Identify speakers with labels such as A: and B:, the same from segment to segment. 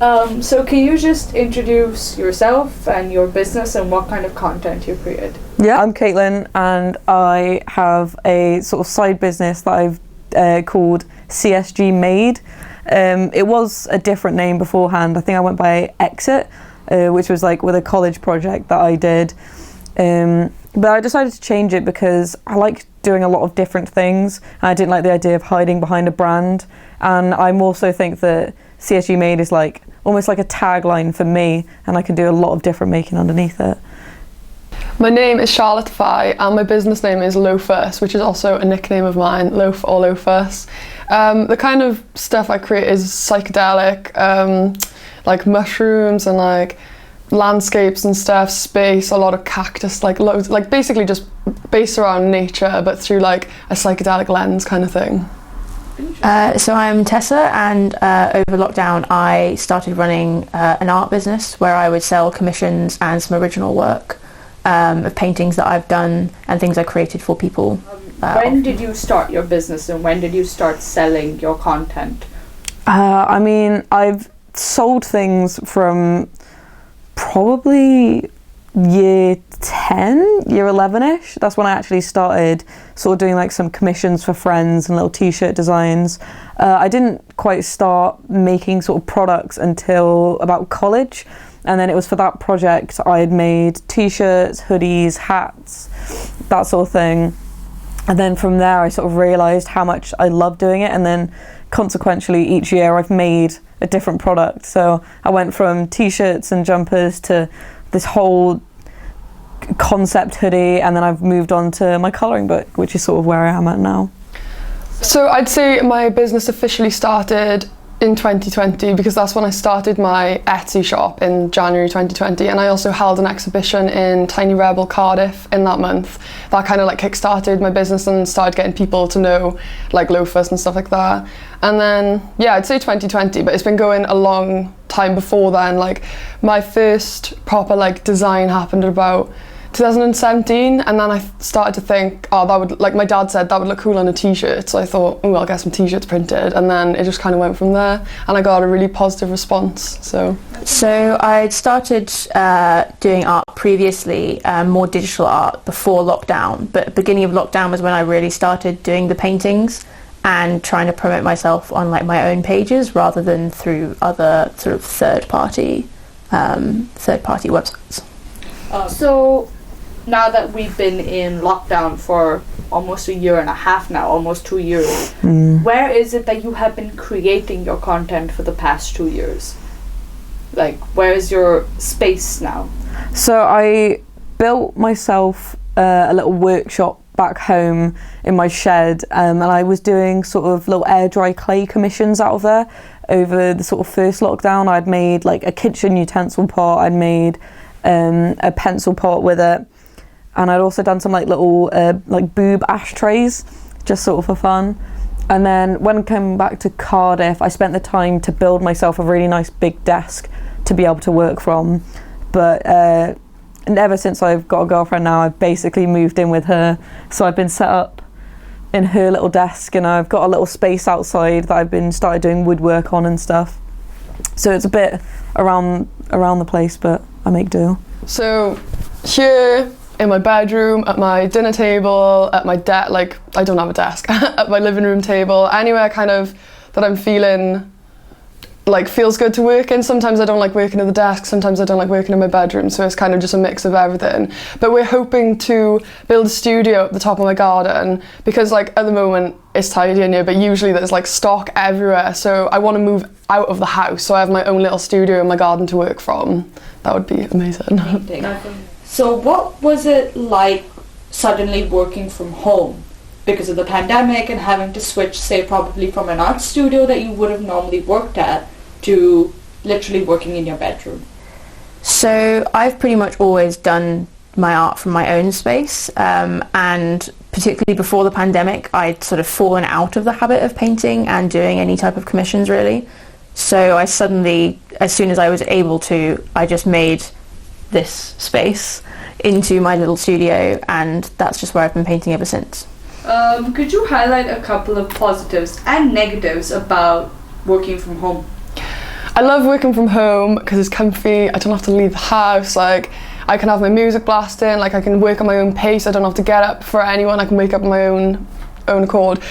A: So can you just introduce yourself and your business and what kind of content you create?
B: Yeah, I'm Caitlin, and I have a sort of side business that I've called CSG Made. It was a different name beforehand. I think I went by Exit, which was like with a college project that I did. But I decided to change it because I like doing a lot of different things. I didn't like the idea of hiding behind a brand. And I also think that CSG Made is like almost like a tagline for me, and I can do a lot of different making underneath it.
C: My name is Charlotte Fye, and my business name is Loafers, which is also a nickname of mine, Loaf or Loafers. The kind of stuff I create is psychedelic, like mushrooms and like landscapes and stuff, space, a lot of cactus, like loads, like basically just based around nature, but through like a psychedelic lens kind of thing.
D: So I'm Tessa, and over lockdown I started running an art business where I would sell commissions and some original work of paintings that I've done and things I created for people.
A: When did you start your business and when did you start selling your content?
B: I mean, I've sold things from probably year 10, year 11ish. That's when I actually started sort of doing like some commissions for friends and little t-shirt designs. I didn't quite start making sort of products until about college, and then it was for that project I had made t-shirts, hoodies, hats, that sort of thing. And then from there I sort of realised how much I love doing it, and then consequentially each year I've made a different product. So I went from t-shirts and jumpers to this whole concept hoodie, and then I've moved on to my colouring book, which is sort of where I am at now.
C: So I'd say my business officially started in 2020 because that's when I started my Etsy shop in January 2020, and I also held an exhibition in Tiny Rebel Cardiff in that month. That kind of like kick-started my business and started getting people to know like loafers and stuff like that. And then yeah, I'd say 2020, but it's been going a long time before then. Like my first proper like design happened at about 2017, and then I started to think, oh, that would, like my dad said, that would look cool on a t-shirt, so I thought, oh, I'll get some t-shirts printed, and then it just kind of went from there, and I got a really positive response. So
D: I'd started doing art previously, more digital art before lockdown, but beginning of lockdown was when I really started doing the paintings and trying to promote myself on like my own pages rather than through other sort of third-party websites.
A: So now that we've been in lockdown for almost a year and a half now, almost 2 years, where is it that you have been creating your content for the past 2 years? Like, where is your space now?
B: So I built myself a little workshop back home in my shed, and I was doing sort of little air dry clay commissions out of there. Over the sort of first lockdown, I'd made like a kitchen utensil pot, I'd made a pencil pot with it, and I'd also done some like little like boob ashtrays, just sort of for fun. And then when I came back to Cardiff, I spent the time to build myself a really nice big desk to be able to work from. But and ever since I've got a girlfriend now, I've basically moved in with her, so I've been set up in her little desk, and I've got a little space outside that I've been started doing woodwork on and stuff. So it's a bit around the place, but I make do.
C: So here in my bedroom, at my dinner table, at my like I don't have a desk, at my living room table, anywhere kind of that I'm feeling like feels good to work in. Sometimes I don't like working at the desk, sometimes I don't like working in my bedroom, so it's kind of just a mix of everything. But we're hoping to build a studio at the top of my garden, because like at the moment it's tidy in here, but usually there's like stock everywhere, so I want to move out of the house so I have my own little studio in my garden to work from. That would be amazing.
E: So what was it like suddenly working from home because of the pandemic and having to switch, say, probably from an art studio that you would have normally worked at to literally working in your bedroom?
D: So I've pretty much always done my art from my own space, and particularly before the pandemic I'd sort of fallen out of the habit of painting and doing any type of commissions really. So I suddenly, as soon as I was able to, I just made this space into my little studio, and that's just where I've been painting ever since.
A: Could you highlight a couple of positives and negatives about working from home?
C: I love working from home because it's comfy. I don't have to leave the house. Like, I can have my music blasting. Like, I can work at my own pace. I don't have to get up for anyone. I can wake up on my own accord.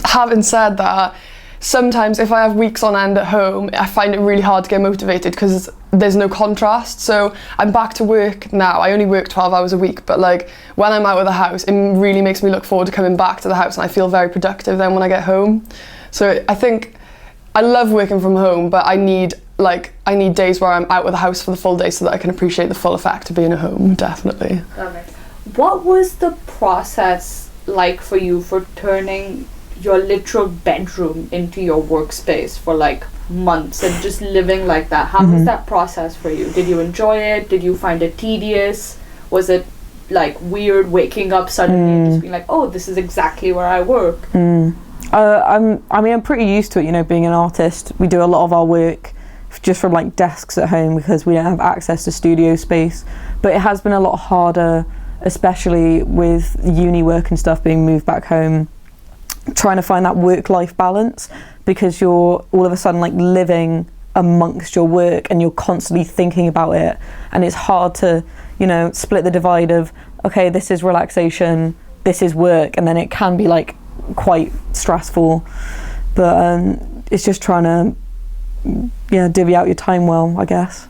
C: Having said that, sometimes if I have weeks on end at home, I find it really hard to get motivated because there's no contrast. So I'm back to work now. I only work 12 hours a week, but like when I'm out of the house, it really makes me look forward to coming back to the house, and I feel very productive then when I get home. So I think I love working from home, but I need days where I'm out of the house for the full day so that I can appreciate the full effect of being at home, definitely.
A: What was the process like for you for turning your literal bedroom into your workspace for like months and just living like that? How was that process for you? Did you enjoy it? Did you find it tedious? Was it like weird waking up suddenly and just being like, oh, this is exactly where I work?
B: I'm pretty used to it, you know, being an artist. We do a lot of our work just from like desks at home because we don't have access to studio space. But it has been a lot harder, especially with uni work and stuff being moved back home, trying to find that work-life balance, because you're all of a sudden like living amongst your work and you're constantly thinking about it, and it's hard to, you know, split the divide of, okay, this is relaxation, this is work, and then it can be like quite stressful. But it's just trying to divvy out your time well, I guess.